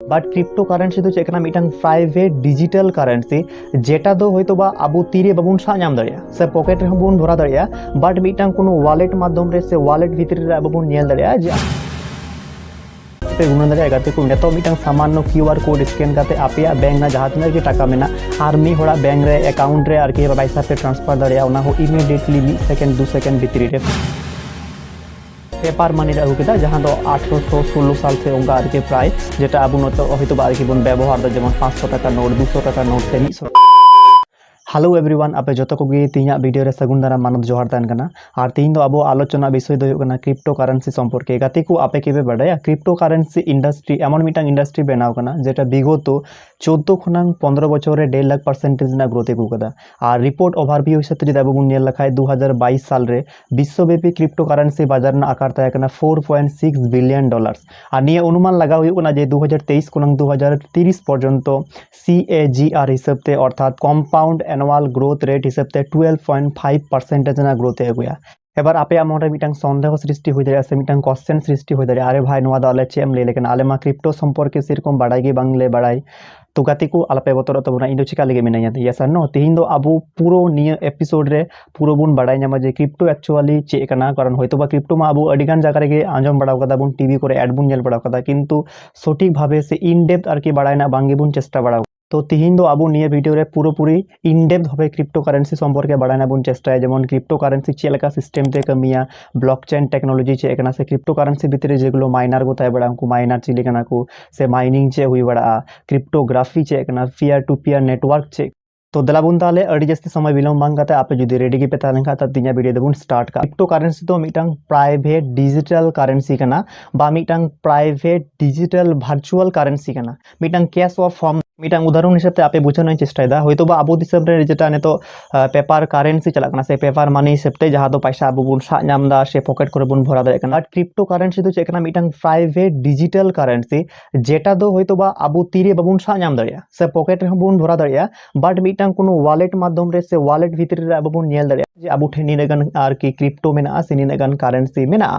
बाट क्रिप्टो कारेंसी तो चेकना मिटांग प्राइवेट डिजिटल कारेंसी जेटा दो होयतो बा आबो तीरे बाबुन सा नाम दाड़िया से पॉकेट रे बबुन भरा दाड़िया बाट मिटांग कोनो वॉलेट माध्यम रे से वॉलेट भितर रे बाबुन नेल दाड़िया जे पे गुना दाड़िया गाते को नेतो मिटांग सामान्य क्यूआर कोड स्कैन करते आपेया बैंक ना जहां तिना के टाका मेना आर मी होड़ा बैंक रे अकाउंट रे आर के पैसा पे ट्रांसफर दाड़िया उना हो इमीडिएटली 1 सेकंड 2 सेकंड भितर रे पेपर मानी रे आगु जहाँ दो 1816 साल से उनका आर के प्राय जेटा अब हयतो आर के बन व्यवहार दा जेमन 500 टाका नोट 200 टाका नोट से 100 हेलो एवरीवन आपे जो को तीन वीडियो रे सगुन दारा मानद जोहार तहन कना और तीन दो अब आलोचना विषय दो कना क्रिप्टो कारेंसी सम्पर्के गाते को आपे के बाड़ाया क्रिप्टो कारेंसी इंडस्ट्री एमन मिटांग इंडस्ट्री बनाव कना जेटा विगत 14 खनांग 15 बछर रे 1.5% ना ग्रोथ एगु कदा और रिपोर्ट ओवरव्यू हिसाब से जब बुन नेल लखाय 2022 साल रे विश्वव्यापी क्रिप्टो कारेंसी बाजार ना आकार तय कना 4.6 बिलियन डॉलर्स और निये अनुमान लगा हुई कना जे 2023 खनांग 2030 पर्यंत CAGR हिसाब से अर्थात कम्पाउंड एनुअल ग्रोथ रेट हिसाब से 12.5% ना ग्रोथ एगुया एबार आपे मोटे मिटांग सन्देह सृष्टि हो दाड़े से मिटांग क्वेश्चन सृष्टि हो दाड़े अरे भाई नोआ द आले चेम ले लेकिन आले मा क्रिप्टो सम्पर्के सेरकम बाड़ाई गे बांगले बाड़ाई तो गाते को आलापे बतर तबना इन चिका लगे मिनाया यस आर नो तेहिन दो आबो पूरो निया एपिसोड रे पूरो बुन बाड़ाई नामा जे क्रिप्टो एक्चुअली चे कना कारण होयतो बा क्रिप्टो मा आबो अडिगान जागा रे आंजम बाड़ाव कदा बुन टीवी करे एड बुन नेल बाड़ाव कदा किंतु सठिक भावे से इन डेप्थ आर की बाड़ाई ना बांगे बुन चेष्टा बाड़ाव तो तीन दो अब निये वीडियो रे पूरी इन डेप्थ भावे क्रिप्टो कारेंसी सम्पर्के बाड़ाना बुन चेष्टा जेमन क्रिप्टो कारेंसी चेलका सिस्टेम ते कमिया ब्लॉकचेन टेक्नोलॉजी चे एकना से क्रिप्टो कारेंसी भितर जेगुलो माइनर को ताय बड़ा उनको माइनर चिली कना को से माइनिंग चे हुई बड़ा क्रिप्टोग्राफी चे एकना पीयर टू पीयर नेटवर्क चे तो दलाबुन ताले अड़ी जस्ती समय विलम्ब बांग काते आपे जुदी रेडी के पे तालें का तब तिना वीडियो देबुन स्टार्ट का क्रिप्टो कारेंसी तो मिटांग प्राइवेट डिजिटल कारेंसी कना बा मिटांग प्राइवेट डिजिटल वर्चुअल कारेंसी कना मिटांग कैश ऑफ फॉर्म मिटांग उदाहरण हिसाब से आपे बुझानो चेष्टा होयतो बा आबो दिसम रे जेटा ने तो पेपर कारेंसी चला कना से पेपर मनी हिसाब ते जहां दो पैसा आबो बुन सा नाम दा से पॉकेट करे बुन भरा दाड़े कना क्रिप्टो कारेंसी तो चेकना मिटांग प्राइवेट डिजिटल कारेंसी जेटा दो होयतो बा आबो तीरे बाबुन सा नाम दाड़िया से पॉकेट रे बुन भरा दाड़िया बाट मिटांग कोनो वॉलेट माध्यम रे से वॉलेट भीतर रे आबो बुन नेल दाड़िया जे आबो ठे निनेगान आर की क्रिप्टो मेना से निनेगान कारेंसी मेना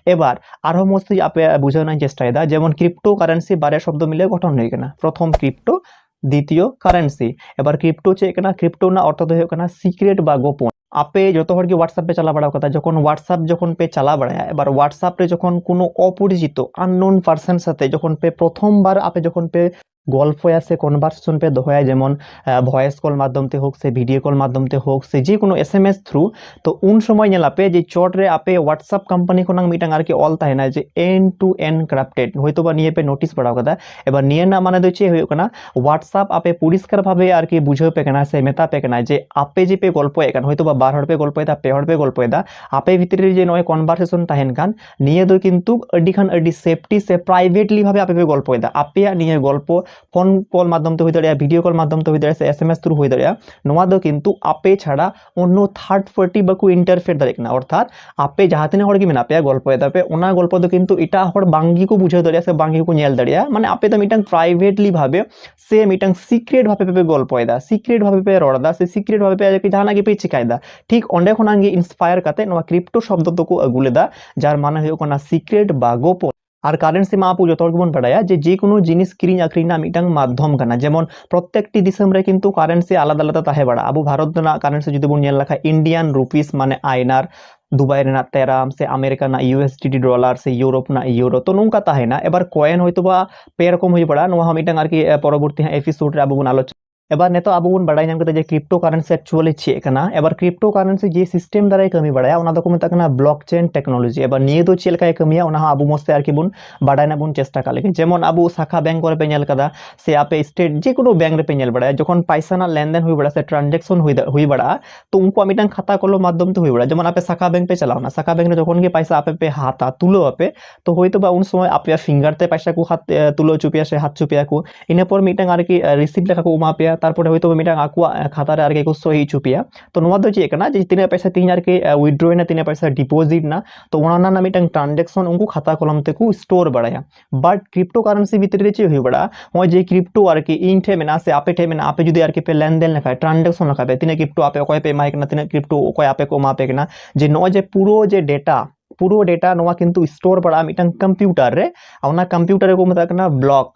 एबार आरो मस्त आपे बुझानो चेष्टा जेमन क्रिप्टो कारेंसी बारे शब्द मिले गठन होय कना प्रथम क्रिप्टो द्वितीय कारेंसी एबार क्रिप्टो चे कना क्रिप्टो ना अर्थ दो कना सीक्रेट बा गोपन आपे जो हर के व्हाट्सएप पे चला बड़ा कथा जखन व्हाट्सएप जखन पे चला बड़ा एबार व्हाट्सएप रे जखन कोनो अपरिचित अननोन पार्सन साथे जखन पे प्रथम बार आपे जखन पे गल्प से कन्भारसेशन पे दोहया जेमन वॉइस कल माध्यम ते होक से वीडियो कल माध्यम ते होक से जे कोनो SMS थ्रू तो उन समय नेला पे जे चोट रे आपे व्हाट्सएप कंपनी खनांग मिटांग आर के ऑल ताहेना जे एंड टू एंड क्रिप्टेड होयतो बा निये पे नोटिस पड़ाव कदा एबार निये ना माने दो चे होय कना व्हाट्सएप आपे परिष्कार भावे आर के बुझो पे कना से मेता पे कना जे आपे जे पे गल्प एकन होयतो बा 12 हड़ पे गल्प एदा पे हड़ पे गल्प एदा आपे भितरे जे नय कन्भारसेशन ताहेन कान निये दो किंतु अडी खान अडी सेफ्टी से प्राइवेटली भावे आपे पे गल्प एदा आपे निये गल्प फोन कल माध्यम हो दाड़ा वीडियो कल माध्यम हो दाड़ा से SMS थ्रू हो दाड़ा नोआ दो किंतु आपे छाड़ा अन्य थर्ड पार्टी बाकू इंटरफेयर दाड़े कना अर्थात आपे जहां तिना हड़ के मेना पे गल्प एदा पे ओना गल्प दो किंतु इटा हड़ बांगी को बुझाव दाड़ा से बांगी को नेल दाड़ा माने आपे तो मिटांग प्राइवेटली भावे से मिटांग सीक्रेट भावे पे गल्प एदा सीक्रेट भावे पे रड़दा से सीक्रेट भावे पे जहाना के पे चिकायदा ठीक ओंडे खनांगे इंस्पायर काते नोआ क्रिप्टो शब्द तो को अगुलेदा जार माने होय कना सीक्रेट बा गोपन और कारेंसी मा आपू जो बन बाड़ाया जे कोनो जिनिस किरिंग आखरिना मिटांग माध्यम कना जेमन प्रत्येकटी दिसम रे किंतु कारेंसी आलादा आलादा ताहे बड़ा आबू भारत ना कारेंसी जुदी बन नेल लखा इंडियन रुपीस माने आईएनआर दुबई रेना तेराम से अमेरिका ना USDT डॉलर से यूरोप ना यूरो तो नोंका ताहेना एबार कॉइन होयतो बा पे रकम होई बड़ा नोहा मिटांग आर की परवर्ती एपिसोड रे आबू बन आलोचना एबार नेतो आबो बन बाड़ाय नाम जे क्रिप्टो कारेंसी एक्चुअली चे कना एबार क्रिप्टो कारेंसी जे सिस्टम दाराय कमी बाड़ाया ओना दो मेता कना ब्लॉकचेन टेक्नोलॉजी एबार निये दो चेलका कमिया ओना आबो मस्ते आर की बुन बाड़ाय ना बुन चेष्टा का लेकिन जेमन आबो शाखा बैंक करे पे नेल कदा से आपे स्टेट जे कोनो बैंक रे पे नेल बाड़ाया जखन पैसा ना लेनदेन हुई बड़ा से ट्रांजैक्शन हुई बड़ा तो उनको मिटांग खाता कलो माध्यम ते हुई बड़ा जेमन आपे शाखा बैंक पे चलाओ ना शाखा बैंक रे जखन के पैसा आपे पे हाथा तुलो आपे तो होयतो बा उन समय आपे फिंगर ते पैसा को हाथ तुलो चुपिया से हाथ चुपिया को इने पर मिटांग आर की रिसीव लेखा को उमा पे तारपरे होयतो मिटांग आकुआ खाता रे आर के को सही चुपिया तो नोआ दो चे कना जे तिने पैसा तीन आर के विथड्रॉ ना तिने पैसा डिपॉजिट ना तो ओना ना मिटांग ट्रांजैक्शन उनको खाता कलम ते को स्टोर बड़ाया बट क्रिप्टो कारेंसी भीतर रे चे हुई बड़ा हो जे क्रिप्टो आर के इन ठे मेना से आपे ठे मेना आपे जुदी आर के पे लेनदेन लखा ट्रांजैक्शन लखा पे तिने क्रिप्टो आपे कोय पे माइक ना तिने क्रिप्टो कोय आपे को मापे कना जे नो जे पूरो डेटा नोआ किंतु स्टोर बड़ा मिटांग कंप्यूटर रे ओना कंप्यूटर को मता कना ब्लॉक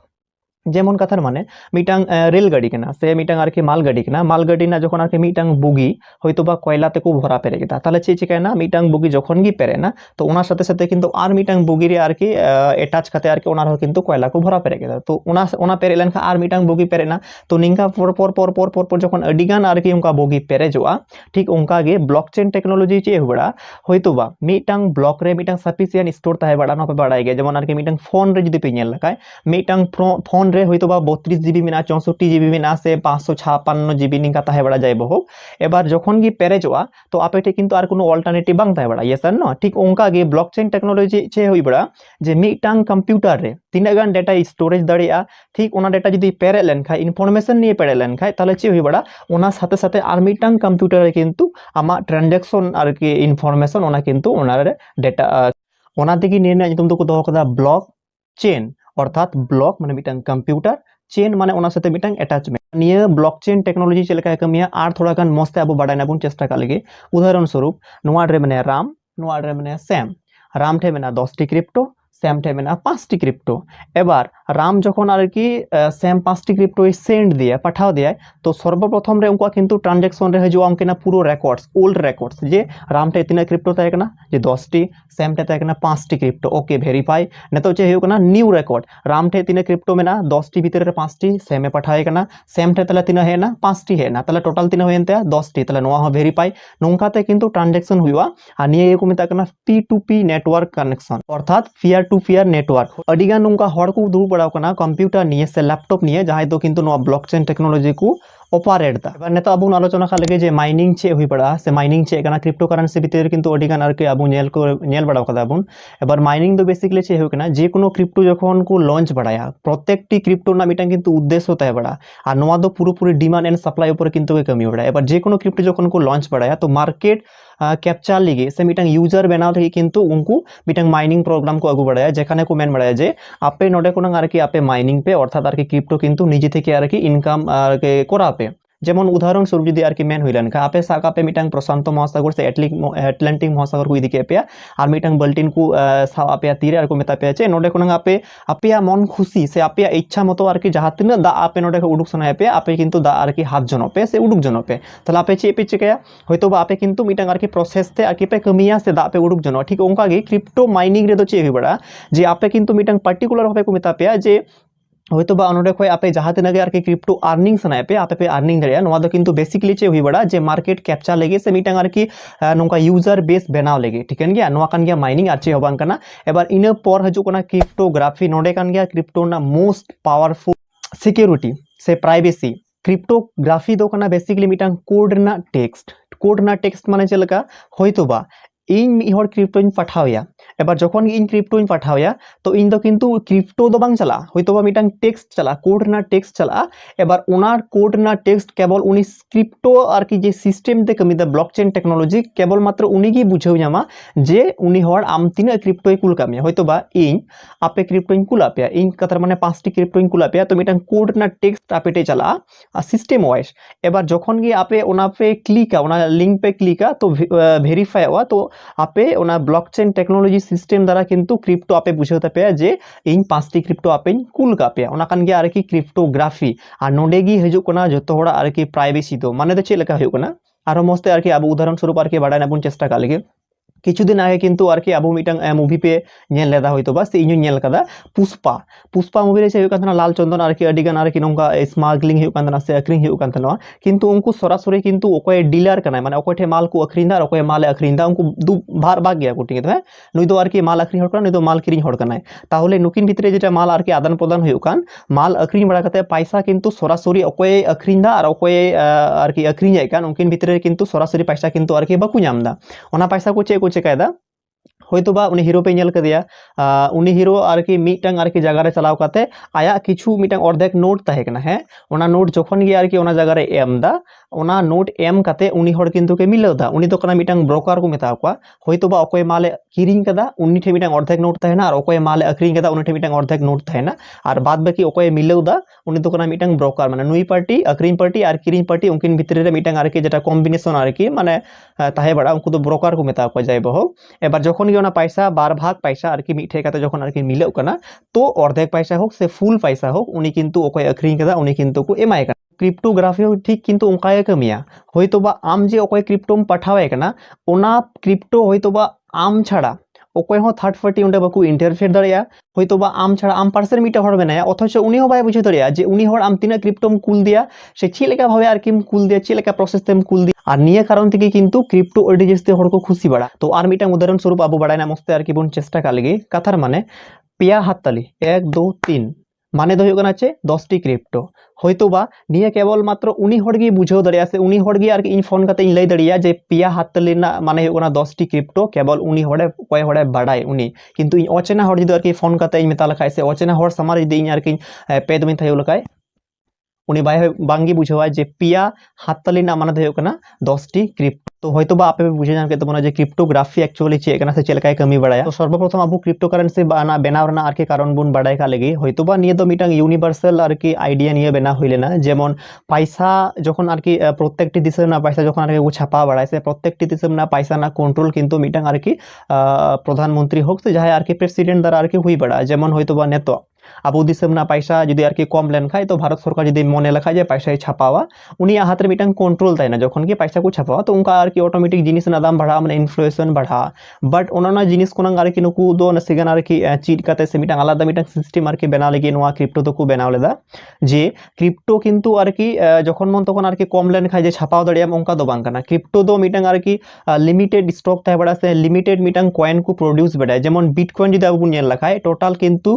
যেমন কথার মানে মিটাং রেল গাড়ি কেনা সে মিটাং আর কি মাল গাড়ি কেনা মাল গাড়ি না যখন আর কি মিটাং বুগি হয়তো বা কয়লাতে কো ভরা পেরে গেতা তাহলে চে চিকায় না মিটাং বুগি যখন গি পেরে না তো ওনার সাথে সাথে কিন্তু আর মিটাং বুগিরে আর কি অ্যাটাচ কাতে আর কি ওনার কিন্তু কয়লা কো ভরা পেরে গেতা তো ওনা পেরে লেনখা আর মিটাং বুগি পেরে না তো নিংকা পর পর পর পর পর পর যখন আডিগাन আর কি उनका बुगी पेरे जोआ ठीक उनका गे ब्लॉकचेन टेक्नोलॉजी चे हुबड़ा होयतो बा मिटांग ब्लॉक रे मिटांग सफिशिएंट स्टोर ताहे बड़ा न पे बड़ाई गे जेमन आर के मिटांग फोन रे जदी पे नेल लकाय मिटांग फोन रे होयतो बा 32 जीबी मेना 64 जीबी मेना से 556 जीबी निका ताहे बड़ा जाइबो हो एबार जखन गे पेरे जोआ तो आपेटे किंतु आर कोनो अल्टरनेटिव बांग ताहे बड़ा यस न ठीक उनका गे ब्लॉकचेन टेक्नोलॉजी चे हुई बड़ा जे मिटांग कंप्यूटर रे तीना गान डाटा स्टोरेज दाड़िया ठीक ओना डाटा जदी पेरे लेन खाय इनफॉरमेशन निये पेरे लेन खाय ताले चे हुई बड़ा ओना साथे साथे आर मिटांग कंप्यूटर रे किंतु आमा ट्रांजैक्शन आर की इनफॉरमेशन ओना किंतु ओना रे डाटा ओना दिगी निर्णय नितुम दो को दो कदा ब्लॉक चेन अर्थात ब्लॉक माने मिटांग कंप्यूटर चेन माने ओना साथे मिटांग अटैचमेंट निये ब्लॉकचेन टेक्नोलॉजी चेलका कमिया आर थोड़ा गान मस्त आबो बाडायना बुन चेष्टा कालेगे उदाहरण स्वरूप नोआ रे माने राम नोआ रे माने सैम राम ठे मेना 10 टी क्रिप्टो सैम ठे मेना 5 टी क्रिप्टो एबार राम जखन आर की सैम 5 टी क्रिप्टो सेंड दिया पाठाव दिया तो सर्वप्रथम रे उनका किंतु ट्रांजैक्शन रे हजो उनकेना पूरो रेकॉर्ड्स ओल्ड रेकॉर्ड्स जे राम ठे तिना क्रिप्टो ताहे कना जे 10 टी सैम ठे ताहे कना 5 टी क्रिप्टो ओके वेरीफाई नेतो चे हेउ कना न्यू रेकॉर्ड राम ठे तिना क्रिप्टो मेना 10 टी भीतर रे 5 टी सैम ए पाठाए कना सैम ठे तला तिना हेना 5 टी हेना तला टोटल तिना होयनते 10 टी तला नोआ हो वेरीफाई नोंकाते किंतु ट्रांजैक्शन हुआ आ निये को मेता कना P2P नेटवर्क कनेक्शन अर्थात पीयर टू पीयर नेटवर्क अडिगान उनका हड़ को दुरु बड़ाव कना कंप्यूटर निये से लैपटॉप निये जहां दो किंतु नो ब्लॉकचेन टेक्नोलॉजी को ऑपरेट दा एबार नेता अबु आलोचना खाले जे माइनिंग चे हुई पड़ा से माइनिंग चे कना क्रिप्टो करेंसी भीतर किंतु अडिगान आर के अबु नेल बड़ाव कदा बुन एबार माइनिंग दो बेसिकली चे हुई कना जे कोनो क्रिप्टो जखन को लॉन्च बड़ाया प्रत्येकटी क्रिप्टो ना मिटांग किंतु उद्देश्य होता है बड़ा और नोआ दो पूरी डिमांड एंड सप्लाई ऊपर किंतु के कमी बड़ा एबार जे कोनो क्रिप्टो जखन को लॉन्च बड़ाया तो मार्केट कैप्चर लिगे से मिटांग यूजर बनाव लगी किंतु उनको मिटांग माइनिंग प्रोग्राम को आगु बढ़ाया जेखाने को मेन बढ़ाया जे आपे नोडे को आर की आपे माइनिंग पे अर्थात आर की क्रिप्टो किंतु निजे थेके आर की इनकाम के करा पे जेमन उदाहरण स्वरूप जदि आर की मेन हुइलन का आपे साका पे मिटांग प्रशांत महासागर से एटलांटिक महासागर को इदी के पे आर मिटांग बल्टिन को सा आपे तीरे आर को मेता पे चे नोडे को आपे आपे मन खुशी से आपे इच्छा मतो आर की जहां तिना दा आपे नोडे को उडुक सना पे आपे किंतु दा आर की हाफ जनो पे से उडुक जनो पे तला आपे चे पे चिकया होयतो बा आपे किंतु मिटांग आर की प्रोसेस ते आर की पे कमिया से दा पे उडुक जनो ठीक ओंका गे क्रिप्टो माइनिंग रे दो चे हुई बड़ा जे आपे किंतु मिटांग पर्टिकुलर होपे को मेता पे जे होयतो बा नोडे खय आपे जहां तिना गे आर की क्रिप्टो अर्निंग सनाय पे आपे अर्निंग दरिया नोवा दो किंतु बेसिकली चे हुई बड़ा जे मार्केट कैप्चर लेगे से मिटांग आर की नोंका यूजर बेस बनाव लेगे ठीकन गया नोवा कान गया माइनिंग आर चे होबांग कना एबार इना पर हजू कना क्रिप्टोग्राफी नोडे कान गया क्रिप्टो ना मोस्ट पावरफुल सिक्योरिटी से प्राइवेसी क्रिप्टोग्राफी दो कना बेसिकली मिटांग कोड ना टेक्स्ट माने चलका होयतो बा इन मिहर क्रिप्टो इन पठावया एबार जखन इन क्रिप्टो इन पठावया तो इन दो किंतु क्रिप्टो दो बांग चला होयतो बा मिटांग टेक्स्ट चला कोड ना टेक्स्ट चला एबार ओनार कोड ना टेक्स्ट केवल उनी क्रिप्टो आर की जे सिस्टम ते कमी द ब्लॉकचेन टेक्नोलॉजी केवल मात्र उनी गी बुझाव जामा जे उनी हर आम तिना क्रिप्टो कुल कामिया होयतो बा इन आपे क्रिप्टो इन कुल आपेया इन कतर माने 5 टी क्रिप्टो इन कुल आपेया तो मिटांग कोड ना टेक्स्ट आपेटे चला सिस्टम वाइज एबार जखन गी आपे ओना पे क्लिका ओना लिंक पे क्लिका तो वेरीफाई हुआ तो आपे ओना ब्लॉकचेन टेक्नोलॉजी सिस्टम द्वारा किंतु क्रिप्टो आपे बुझावते पे जे इन 5 टी क्रिप्टो आपे कुल का पे ओना कान गे आर की क्रिप्टोग्राफी आ नोडे गी हजू कना जतो होड़ा आर की प्राइवेसी दो माने तो चेलका हुई कना आरो मस्ते आर की अब उदाहरण स्वरूप आर की बाडाय नाबुन चेष्टा का लगे किछु दिन आगे किंतु आर की अबो मिटांग मूवी पे नेल लेदा होयतो बस इनु नेल कदा पुष्पा मूवी रे से हुई कांतना लाल चंदन आर की अडिगान आर की नोंका स्मगलिंग हुई कांतना से अक्रिंग हुई कांतना किंतु उनको सरासरी किंतु ओकोय डीलर कना माने ओकोय ठे माल को अक्रिंदा और ओकोय माल अक्रिंदा उनको दु भार भाग गया कोटिंग तो नुई दो आर की माल अक्रिंग हड़ कना नुई दो माल किरिंग हड़ कना ताहले नुकिन भितरे जेटा माल आर की आदान प्रदान हुई कान माल अक्रिंग बड़ा कते पैसा किंतु सरासरी ओकोय अक्रिंदा और ओकोय आर की अक्रिंग जाय कान उनकिन भितरे किंतु सरासरी पैसा किंतु आर की बाकु नामदा ओना पैसा को चेकायदा होयतो बा उनी हीरो पे नेल कदिया उनी हीरो आर की मिटांग आर की जगह रे चलाव काते आया किछु मिटांग अर्धेक नोट ताहे कना है ओना नोट जखन गे आर की ओना जगह रे एमदा ओना नोट एम काते उनी हड़ किंतु के मिलावदा उनी तो कना मिटांग ब्रोकर को मेता को होयतो बा ओकोय माले किरिंग कदा उनी ठे मिटांग अर्धेक नोट ताहेना और ओकोय माले अक्रिंग कदा उनी ठे मिटांग अर्धेक नोट ताहेना और बाद बाकी ओकोय मिलावदा उनी तो कना मिटांग ब्रोकर माने नुई पार्टी अक्रिंग पार्टी और किरिंग पार्टी उनकिन भितरे रे मिटांग आर की जेटा कॉम्बिनेशन आर की माने ताहे बड़ा उनको तो ब्रोकर को मेता को जाय बहो एबार যখন গিয়ে ওনা পয়সা বার ভাগ পয়সা আর কি মিঠে কাতে যখন আর কি মিলেও কানা তো অর্ধেক পয়সা হোক সে ফুল পয়সা হোক উনি কিন্তু ওকে আখরিং কাদা উনি কিন্তু को एमाय काना क्रिप्टोग्राफी हो ठीक किंतु उनका ये कमिया होइतो बा आम जे ओकय क्रिप्टोम पठावे काना ओना क्रिप्टो होइतो बा आम छाड़ा ओकय हो थर्ड पार्टी उंडे बाकू इंटरफेयर दाड़िया होइतो बा आम छाड़ा आम पार्सन मिटा हर बेनाया अथच उनी हो बाय बुझे दाड़िया जे उनी हर आम तिना क्रिप्टोम कुल दिया से चेलेका भावे आर किम कुल दिया चेलेका प्रोसेस तेम कुल दिया আর নিয়ে কারণ থেকে কিন্তু ক্রিপ্টো আইডি জেস্তে হড় কো খুশি বাড়া তো আর মিটা উদাহরণ স্বরূপ আবু বাড়ায় না মস্তে আর কি বোন চেষ্টা কালগে কথার মানে পিয়া হাততালি 1 2 3 মানে তো হয়ে আছে 10টি ক্রিপ্টো হয়তো বা নিয়ে কেবল মাত্র উনি হড় গিয়ে বুঝেও দাঁড়িয়ে আছে উনি হড় গিয়ে আর কি ইন ফোন কাতে ইলাই দাঁড়িয়ে যে পিয়া হাততালি না মানে হয়ে না 10টি ক্রিপ্টো কেবল উনি হড়ে কয় হড়ে বাড়ায় উনি কিন্তু অচেনা হড় যদি আর কি ফোন কাতে ইন মেতা লেখাইছে অচেনা হড় সামার যদি ইন আর কি পেদ মিন থাই লকায় उनी बांगी बुझेवा जे पिया हातताली ना माने दो कना 10टी क्रिप्टो तो हयतो बा आपे बुझे जान के तो जे क्रिप्टोग्राफी एक्चुअली चे कना से चेलकाय कमी बड़ाया तो सर्वप्रथम आबू क्रिप्टो करेंसी बाना बेनाव रना आर के कारण बुन बड़ाय का लगी हयतो बा निये तो मिटांग यूनिवर्सल आर की आइडिया निये बेना हइले ना जेमन पैसा যখন আর কি প্রত্যেকটি দেশে না পয়সা যখন আর কি ছাপা বাড়াইছে প্রত্যেকটি দেশে না পয়সা না কন্ট্রোল কিন্তু মিটাং আর কি প্রধানমন্ত্রী হোক তো যাহাই আর কি প্রেসিডেন্ট দ্বারা আর কি হই বড়া যেমন হয়তো বা নেতো আবু দিসম না পয়সা যদি আর কি কম লেন খায় তো ভারত সরকার যদি মনে লেখা যায় পয়সা ছাপাওয়া উনি হাতের মিটাং কন্ট্রোল তাই না যখন কি পয়সা কো ছাপাওয়া তো উনকা আর কি অটোমেটিক জিনিস না দাম बढ़ा মানে ইনফ্লেশন बढ़ा বাট অন্যান্য জিনিস কোন আর কি নুকু দো না সিগান আর কি চিট কাতে সে মিটাং আলাদা মিটাং সিস্টেম আর কি বেনা লাগি নোয়া ক্রিপ্টো তো কো বেনাও লেদা যে ক্রিপ্টো কিন্তু আর কি যখন মন তখন আর কি কম লেন খায় যে ছাপাও দাঁড়িয়ে উনকা দো বাং কানা ক্রিপ্টো দো মিটাং আর কি লিমিটেড স্টক তাই বড়া সে লিমিটেড মিটাং কয়েন কো প্রোডিউস বেড়ায় যেমন বিটকয়েন যদি আবু নিয়ে লেখায় টোটাল কিন্তু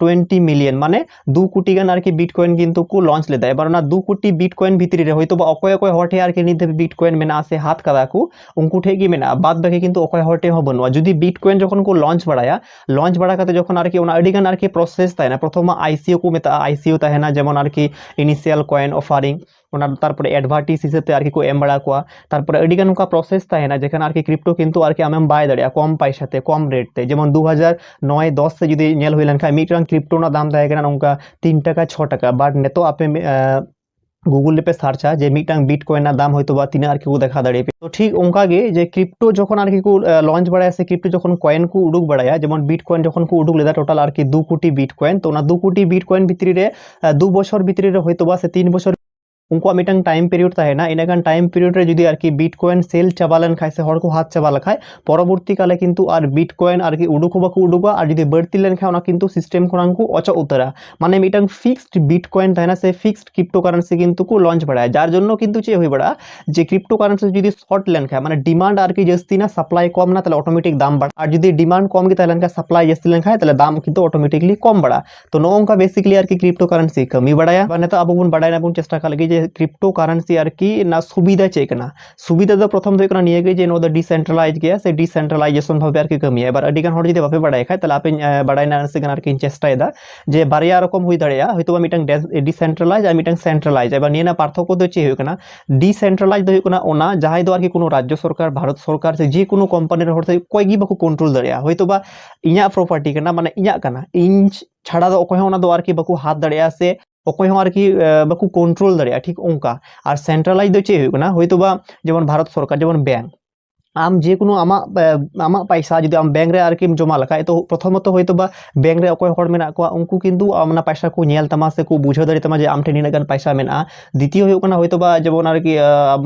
20 মিলিয়ন মানে 2 কোটি গান আর কি বিটকয়েন কিন্তু কো লঞ্চ লেদা এবার না 2 কোটি বিটকয়েন ভিতরে রে হয়তো বা অকয় অকয় হটে আর কি নিতে বিটকয়েন মেনা আছে হাত কাদা কো উনকু ঠেকি মেনা বাদ বাকি কিন্তু অকয় হটে হবনো যদি বিটকয়েন যখন কো লঞ্চ বাড়ায়া লঞ্চ বাড়া কাতে যখন আর কি ওনা আইডি গান আর কি প্রসেস তাই না প্রথম আইসিও কো মেতা আইসিও তাই না যেমন আর কি ইনিশিয়াল কয়েন অফারিং ওনার তারপরে অ্যাডভার্টাইজ হিসেবে আর কি কো এম বাড়া কোয়া তারপরে আইডি গান কা প্রসেস তাই না যেখানে আর কি ক্রিপ্টো কিন্তু আর কি আমেম বাই দাঁড়িয়া কম পয়সাতে কম রেটতে যেমন 2009 10 से যদি নেল হইলেন খায় মিটাং ক্রিপ্টো না দাম থাকে না উনকা 3 টাকা 6 টাকা বাট নেতো আপে गूगल पे सार्च है जे मिटांग बिटकॉइन ना दाम होइतो बा तिना आर की को देखा दाड़े तो ठीक उनका गे जे क्रिप्टो जखन आर की को लॉन्च बड़ाया से क्रिप्टो जखन कॉइन को उडुक बड़ाया जेमन बिटकॉइन जखन को उडुक लेदा टोटल आर की 2 कोटी बिटकॉइन तो ना 2 कोटी बिटकॉइन भितरी रे 2 বছর ভিতরে রে হইতো বা সে 3 বছর उनको मिटांग टाइम पिरियड ताहे ना इनागान टाइम पिरियड रे जुदी आर की बिटकॉइन सेल चाबालन खाय से हर को हाथ चाबा लखाय परवर्ती काले किंतु आर बिटकॉइन आर की उडुक बाको उडुका आर जुदी बढ़ती लेन खाय ओना किंतु सिस्टम कोनांको अच उतरा माने मिटांग फिक्स्ड बिटकॉइन ताहे ना से फिक्स्ड क्रिप्टो कारेंसी किंतु को लॉन्च बड़ाय जार जन्नो किंतु चे होई बड़ा जे क्रिप्टो कारेंसी जुदी शॉर्ट लेन खाय माने डिमांड आर की जस्ती ना सप्लाई कम ना ताले ऑटोमेटिक दाम बढ़ा आर जुदी डिमांड कम की ताले सप्लाई जस्ती लेन खाय ताले दाम किंतु ऑटोमेटिकली कम बढ़ा तो नोंका बेसिकली आर की क्रिप्टो कारेंसी कमी बढ़ाया माने तो अब बुन बढ़ाय ना बुन चेष्टा कर लगी जे क्रिप्टो কারেন্সি আর কি না সুবিধা চেক না সুবিধা তো প্রথম থেকে নিয়ে গই যে নো দা ডিসেন্ট্রালাইজ গিয়া সে ডিসেন্ট্রালাইজেশন ভাবে আর কি কমি এবার আডিগান হড় যদি ভাবে বাড়ায় খায় তাহলে আপনি বাড়ায় না সেখানে আর কি চেষ্টা এদা যে বারিয়া রকম হই দাঁড়িয়া হয়তো বা মিটাং ডিসেন্ট্রালাইজ আর মিটাং সেন্ট্রালাইজ এবার নিয়ে না পার্থক্য তো চেয়ে হই না ডিসেন্ট্রালাইজ হই না ওনা যাহাই তো আর কি কোনো রাজ্য সরকার ভারত সরকার সে যে কোনো কোম্পানির হড় থেকে কয় গি বাকু কন্ট্রোল দাঁড়িয়া হয়তো বা ইয়া প্রপার্টি কানা মানে ইয়া কানা ইঞ্চ ছাড়া তো অকয় ওনা তো আর কি বাকু হাত দাঁড়িয়া আছে অকয় আর কি বাকু কন্ট্রোল দাঁড়িয়া ঠিক অঙ্কা আর সেন্ট্রালাইজ তো চেয়ে হই না হয়তো বা যেমন ভারত সরকার যেমন ব্যাংক आम जे कोनो आमा पैसा जुदी आम बैंक रे आर की जमा लखाय तो प्रथमत होयतो बा बैंक रे अकय हर मेना को उनको किंतु आमना पैसा को नेल तमा से को बुझो दारि तमा जे आमठे निना गान पैसा मेना द्वितीय होय कना होयतो बा जेबन आर की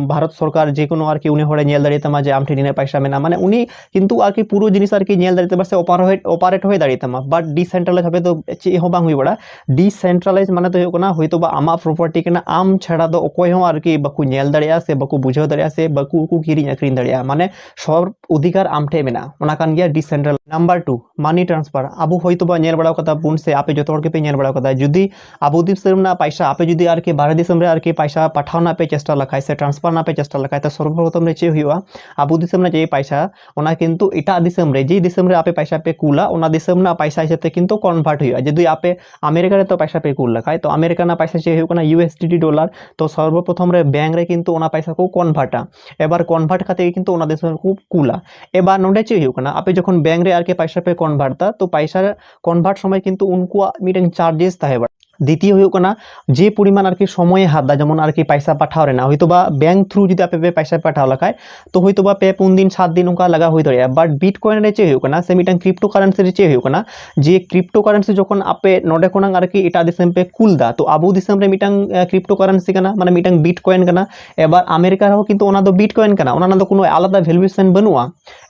भारत सरकार जे कोनो आर की उनी हरे नेल दारि तमा जे आमठे निना पैसा मेना माने उनी किंतु आर की पुरो जिनिस आर की नेल दारि तमा से ऑपरेट होय दारि तमा बट डिसेंट्रलाइज হবে তো चे हो बांग हुई बड़ा डिसेंट्रलाइज माने तो होय कना होयतो बा आमा प्रॉपर्टी कना आम छाड़ा दो अकय हो आर की बकु नेल दारिया से बकु बुझो दारिया से बकु को किरिन अकरिन दारिया माने सब अधिकार आमठे मेना ओना कान गया डिसेंट्रल नंबर 2 मानी ट्रांसफर आबू होइतो बा नेल बड़ा कथा पुन से आपे जतो के पे नेल बड़ा कथा जुदी आबू दिसम ना पैसा आपे जुदी आर के बाहर दिसम रे आर के पैसा पाठाव ना पे चेष्टा लखाय से ट्रांसफर ना पे चेष्टा लखाय त सर्वप्रथम रे चे हुआ आबू दिसम ना जे पैसा ओना किंतु एटा दिसम रे जे दिसम रे आपे पैसा पे कुला ओना दिसम ना पैसा हिसाबते किंतु कन्वर्ट हुआ जदि आपे अमेरिका रे तो पैसा पे कुल लखाय तो अमेरिका ना पैसा चे हुआ ना यूएसडी डॉलर तो सर्वप्रथम रे बैंक रे किंतु ओना पैसा को कन्वर्टा एबार कन्वर्ट खाते किंतु ओना दिसम को कुला एबार नोंडे चे हुआ ना आपे जखन बैंक रे आर के पैसा पे कन्वर्टा तो पैसा कन्वर्ट समय किंतु उनको मीटिंग चार्जेस ताहे দ্বিতীয় ᱦᱩᱭᱩᱜ ᱠᱟᱱᱟ যে পরিমাণ আর কি সময়ে হাতদা যেমন আর কি পয়সা পাঠাও রেনা হয়তো বা ব্যাংক থ্রু যদি আপে পে পয়সা পাঠাও লাখায় তো হয়তো বা পে 5 দিন 7 দিন उनका लगा हुई दाड़ा बट बिटकॉइन रे चे हुई कना से मिटन क्रिप्टो करेंसी रे चे हुई कना जे क्रिप्टो करेंसी जखन आपे नोडे कोना আর কি এটা দিসেম पे कुल दा तो आबू दिसम रे मिटन क्रिप्टो करेंसी कना माने मिटन बिटकॉइन कना एबार अमेरिका रो किंतु ओना दो बिटकॉइन कना ओना दो कोनो आलादा वैल्यूएशन बनुआ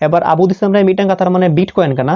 एबार आबू दिसम रे मिटन कथार माने बिटकॉइन कना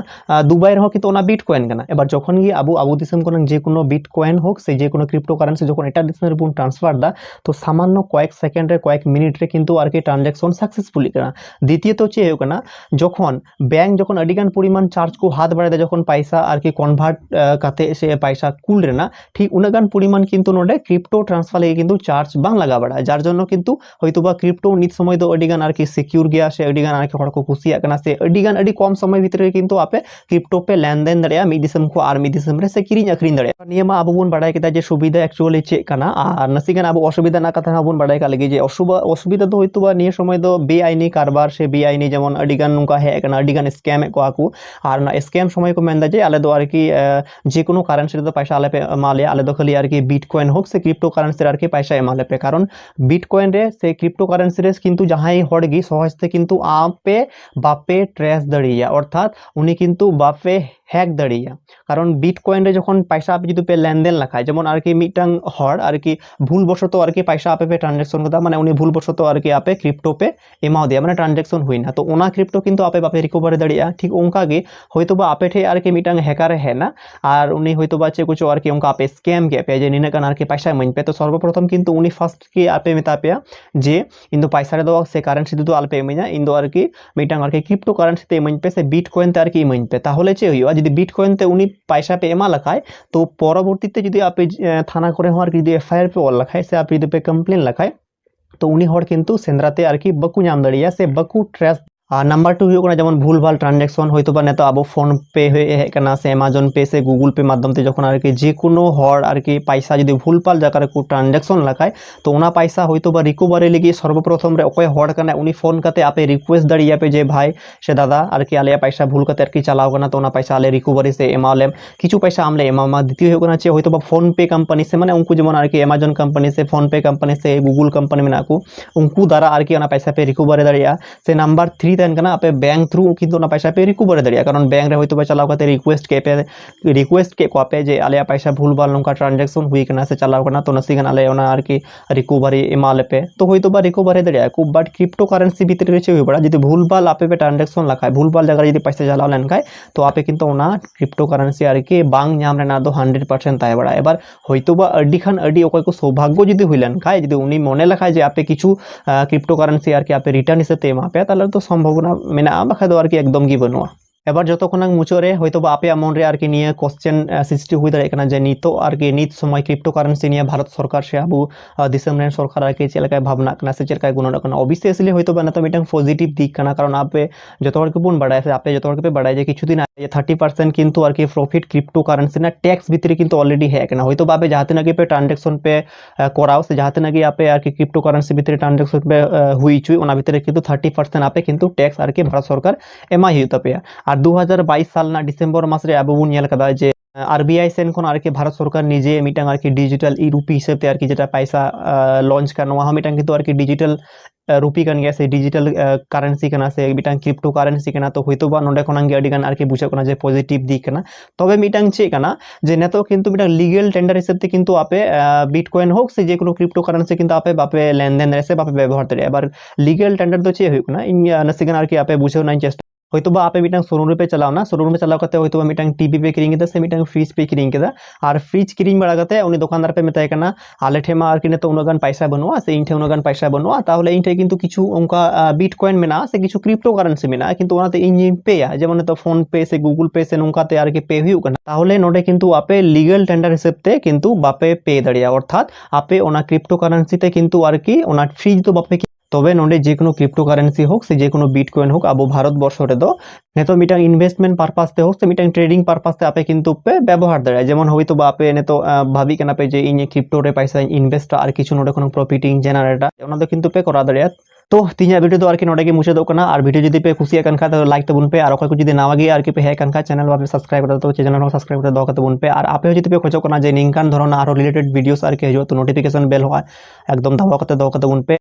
दुबई रो किंतु ओना बिटकॉइन कना एबार जखन गी आबू दिसम कोन जे कोनो बिटकॉइन होक से जे कोनो क्रिप्टो करेंसी जखन एटा दिसम रे बुन ट्रांसफार दा तो सामान्य कয়েক सेकेंड रे कয়েক मिनिट रे किंतु আর কি ट्रांजैक्शन सक्सेसफुली कना द्वितीय तो चे कना जखन बैंक जखन अडिगान परिमाण चार्ज को हाथ बाड़ाय जखन पैसा আর কি कन्भार्ट काते से पैसा कुल रेना ठीक उनगान परिमाण किंतु नोडे क्रिप्टो ट्रांसफार लगे किंतु चार्ज बांग लगा बाड़ा जार जन्नो किंतु हयतोबा क्रिप्टो नित समय दो अडिगान आर की सिक्योर गया से अडिगान आर की हड़ को कुसिया कना से अडिगान अडि कम समय भितर किंतु आपे क्रिप्टो पे लेनदेन दड़िया मि दिसम को आर मि दिसम रे से किरिन अखरिन दड़िया नियमा आबो बुन बाड़ाय केदा जे सुविधा एक्चुअली चे कना आर नसिगान आबो असुविधा ना कथा बुन बाड़ाय का लगे जे असुविधा तो हयतोबा निये समय दो बेआईनी कारबार से बेआईनी जेमन अडिगान नुका हे कना अडिगान स्कैम को आकू आर ना स्कैम समय को मेंदा जे आले दो आर की जे कोनो करेंसी रे दो पैसा आले पे माले आले दो खाली आर की बिटकॉइन होक से क्रिप्टो करेंसी आर की पैसा एमाले पे कारण बिटकॉइन रे से क्रिप्टो करेंसी रे किंतु जहाई हड़गी सहजते किंतु आपे बापे ट्रेस दड़िया अर्थात उनी किंतु बापे हैक दड़िया कारण बिटकॉइन रे जखन पैसा आपे जुदि पे लेनदेन लाखाय जेमन आर की मिटांग हड़ आर की भूल बशतो आर की पैसा आपे पे ट्रांजैक्शन कदा माने उनी भूल बशतो आर की आपे क्रिप्टो पे एमाव दिया माने ट्रांजैक्शन हुईना तो ओना क्रिप्टो किंतु आपे बापे रिकवर दड़िया ठीक ओंका गे हयतो बा आपे ठे आर की मिटांग हैकर है ना आर उनी हयतो बा चे कुछ आर की ओंका आपे स्कैम के पे जे निना कान आर की पैसा मन पे तो सर्वप्रथम किंतु उनी फर्स्ट की आपे मेता पे जे इंदो पैसा रे दो से करेंसी दो आलपे मिना इंदो आर की मिटांग आर की क्रिप्टो करेंसी ते मन पे से बिटकॉइन ते आर की मन पे ताहले चे हुआ যদি বিটকয়েন তে উনি পয়সা পে এমা লাখায় তো পরবর্তীতে যদি আপনি থানা করে হওয়ার কি যদি এফআইআর पे অল লাখায় সে আপনি যদি पे कंप्लेन লাখায় तो उनी हर किंतु सेंद्राते आर की बकु नाम दड़िया से बकु ट्रेस नंबर 2 हुई जेमन भूल भाल ट्रांजैक्शन हयतो बा नेता आबो फोन पे हे कना से अमेजन पे से गूगल पे माध्यम ते जखन आर की जे कोनो हर आर की पैसा जदी भूल पाल जाकर को ट्रांजैक्शन लाखाय तो ओना पैसा हयतो बा रिकवरी लगी सर्वप्रथम रे अकय हर कना उनी फोन करते आपे रिक्वेस्ट दड़िया पे जे भाई से दादा आर की आले पैसा भूल करते आर की चलाओ कना तो ओना पैसा आले रिकवरी से एमाले किछु पैसा आमले एमामा द्वितीय हुई चे हयतो बा फोन पे कंपनी से माने उनको जेमन आर की अमेजन कंपनी से फोन पे कंपनी से गूगल कंपनी में नाकू उनको द्वारा आर की ओना पैसा पे रिकवरी दड़िया से नंबर 3 तन कना आपे बैंक थ्रू किंतु ना पैसा पे रिकवर दड़िया कारण बैंक रे होइतो बा चलाव करते रिक्वेस्ट के को आपे जे आले पैसा भूल भाल नका ट्रांजैक्शन हुई कना से चलाव कना तो नसी गन आले ओना आर की रिकवरी एमाले पे तो होइतो बा रिकवरी दड़िया को बट क्रिप्टो करेंसी भीतर रे चे हुई बड़ा जदी भूल भाल आपे पे ट्रांजैक्शन लखाय भूल भाल जगह जदी पैसा चलाव लेन खाय तो आपे किंतु ओना क्रिप्टो करेंसी आर की बांग नाम रे ना दो 100% ताय बड़ा एबार होइतो बा अडी खान अडी ओकय को सौभाग्य जदी हुइलेन खाय जदी उनी मने लखाय जे आपे किछु क्रिप्टो करेंसी आर की आपे रिटर्न हिसाब ते एमापे ताले तो संभावना मेना बाखा दो आर की एकदम गी बनुआ एबार जो मुचारे हयतो आपे मन रे आरकी निये क्वेश्चन सृष्टि हुई दाड़े कना जे नितो आरकी नित समय क्रिप्टो करेंसी निये भारत सरकार से आबो दिसम रे सरकार आरकी चेलका भावना कना से चेलका गुणन कना ऑब्वियसली हयतो बना तो मिटन पॉजिटिव दिक कना कारण आपे जतो हर के बुन बाड़ाय से आपे जतो हर के बाड़ाय जे किछु दिन आगे 30% किंतु आरकी प्रॉफिट क्रिप्टो करेंसी ना टैक्स भीतर किंतु ऑलरेडी है कना हयतो बापे जाते ना के पे ट्रांजैक्शन पे कराओ से जाते ना कि आपे आरकी क्रिप्टो करेंसी भीतर ट्रांजैक्शन पे हुई चुई ओना भीतर किंतु 30% आपे किंतु टैक्स आरकी भारत सरकार एमा हिता पे और 2022 साल ना डिसेम्बर मास रे आबो बुन नेल कदा जे आरबीआई सेन कोन आरकी भारत सरकार निजे मिटांग आरकी डिजिटल ई रूपी हिसाब ते आरकी जेटा पैसा लॉन्च करनवा हम मिटांग किंतु आरकी डिजिटल रूपी कन गया से डिजिटल करेंसी कना से मिटांग क्रिप्टो करेंसी कना तो होइतो बा नोडे कोनांग गे अडिगान आरकी बुझा कना जे पॉजिटिव दिक कना तबे मिटांग चे कना जे नेतो किंतु मिटांग लीगल टेंडर हिसाब ते किंतु आपे बिटकॉइन होक से जे कोनो क्रिप्टो करेंसी किंतु आपे बापे लेनदेन रे से बापे व्यवहार तरे एबार लीगल टेंडर तो चे होय कना इन नसिगन आरकी आपे बुझो नाइन चेस्ट हयतो बा आपे मिटांग शोरूम पे चलाओ ना शोरूम पे चलाओ करते हयतो बा मिटांग टीवी पे किरिंग केदा से मिटांग फ्रिज पे किरिंग केदा और फ्रिज किरिंग बड़ा करते उनी दुकानदार पे मेताय कना आले ठेमा आर किने तो उनगान पैसा बनवा से इन ठे उनगान पैसा बनवा ताहले इन ठे किंतु किछु उनका बिटकॉइन मेना से किछु क्रिप्टो करेंसी मेना किंतु ओनाते इन पे या जेमन तो फोन पे से गूगल पे से नुका ते आर के पे हुई कना ताहले नोडे किंतु आपे लीगल टेंडर हिसाब ते किंतु बापे पे दड़िया अर्थात आपे ओना क्रिप्टो करेंसी ते किंतु आर की ओना फ्रिज तो बापे तबे नोडे जे कोनो क्रिप्टो करेंसी होक से जे कोनो बिटकॉइन होक आबो भारत वर्ष रे दो नेतो मिटांग इन्वेस्टमेंट पर्पस ते होक से मिटांग ट्रेडिंग पर्पस ते आपे किंतु पे व्यवहार दड़े जेमन होइतो बा आपे नेतो भाबी कना पे जे इन क्रिप्टो रे पैसा इन्वेस्ट आर किछु नोडे कोनो प्रॉफिटिंग जनरेटर ओना दो किंतु पे करा दड़े तो तीन वीडियो तो आरकी नोडे मुझे कना और वीडियो जुदी पे खुशी खान तो लाइक तबन पे और को जुदी नावा गए आरकी पे हे खान चैनल वापे सब्सक्राइब कर तो चैनल सब्सक्राइब कर दो तबन पे और आपे जुदी पे खोजो कना जे निंकान धरना आरो रिलेटेड वीडियोस आरकी हजो तो नोटिफिकेशन बेल हो एकदम दबाव करते दो तबन पे।